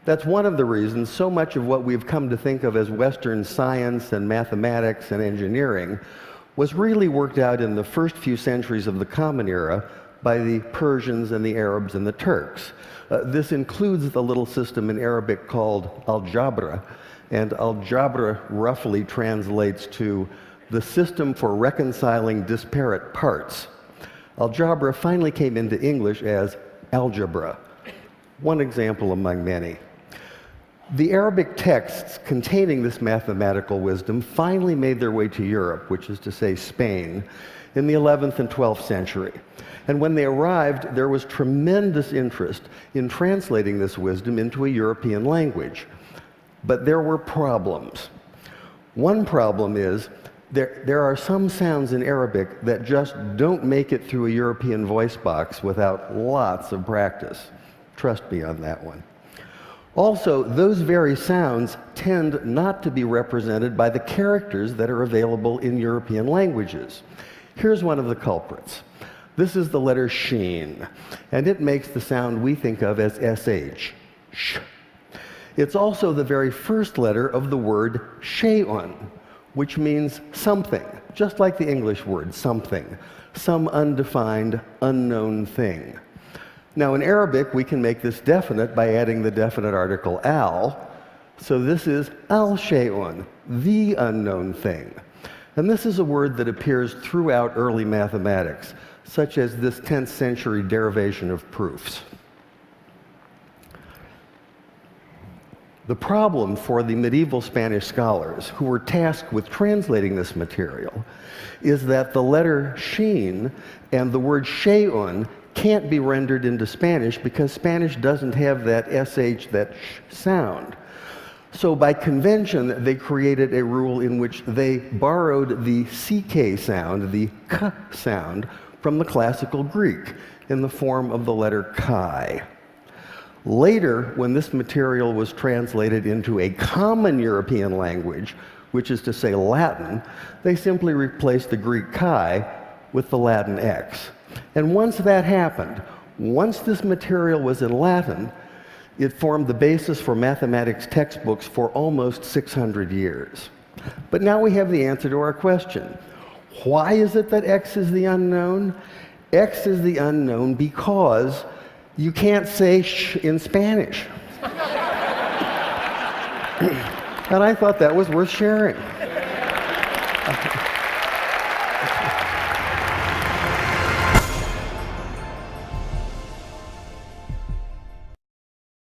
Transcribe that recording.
That's one of the reasons so much of what we've come to think of as Western science and mathematics and engineering was really worked out in the first few centuries of the Common Era by the Persians and the Arabs and the Turks. This includes the little system in Arabic called algebra, and algebra roughly translates to the system for reconciling disparate parts. Algebra finally came into English as algebra, one example among many. The Arabic texts containing this mathematical wisdom finally made their way to Europe, which is to say Spain, in the 11th and 12th century. And when they arrived, there was tremendous interest in translating this wisdom into a European language. But there were problems. One problem is there are some sounds in Arabic that just don't make it through a European voice box without lots of practice. Trust me on that one. Also, those very sounds tend not to be represented by the characters that are available in European languages. Here's one of the culprits. This is the letter sheen, and it makes the sound we think of as sh, sh. It's also the very first letter of the word shay'un, which means something, just like the English word something, some undefined, unknown thing. Now, in Arabic, we can make this definite by adding the definite article al. So this is al-shay'un, the unknown thing. And this is a word that appears throughout early mathematics, such as this 10th century derivation of proofs. The problem for the medieval Spanish scholars who were tasked with translating this material is that the letter sheen and the word shay'un can't be rendered into Spanish because Spanish doesn't have that sh, that sh sound. So by convention, they created a rule in which they borrowed the ck sound, the k sound, from the classical Greek in the form of the letter chi. Later, when this material was translated into a common European language, which is to say Latin, they simply replaced the Greek chi with the Latin x. And once that happened, once this material was in Latin, it formed the basis for mathematics textbooks for almost 600 years. But now we have the answer to our question. Why is it that x is the unknown? X is the unknown because you can't say sh in Spanish. And I thought that was worth sharing.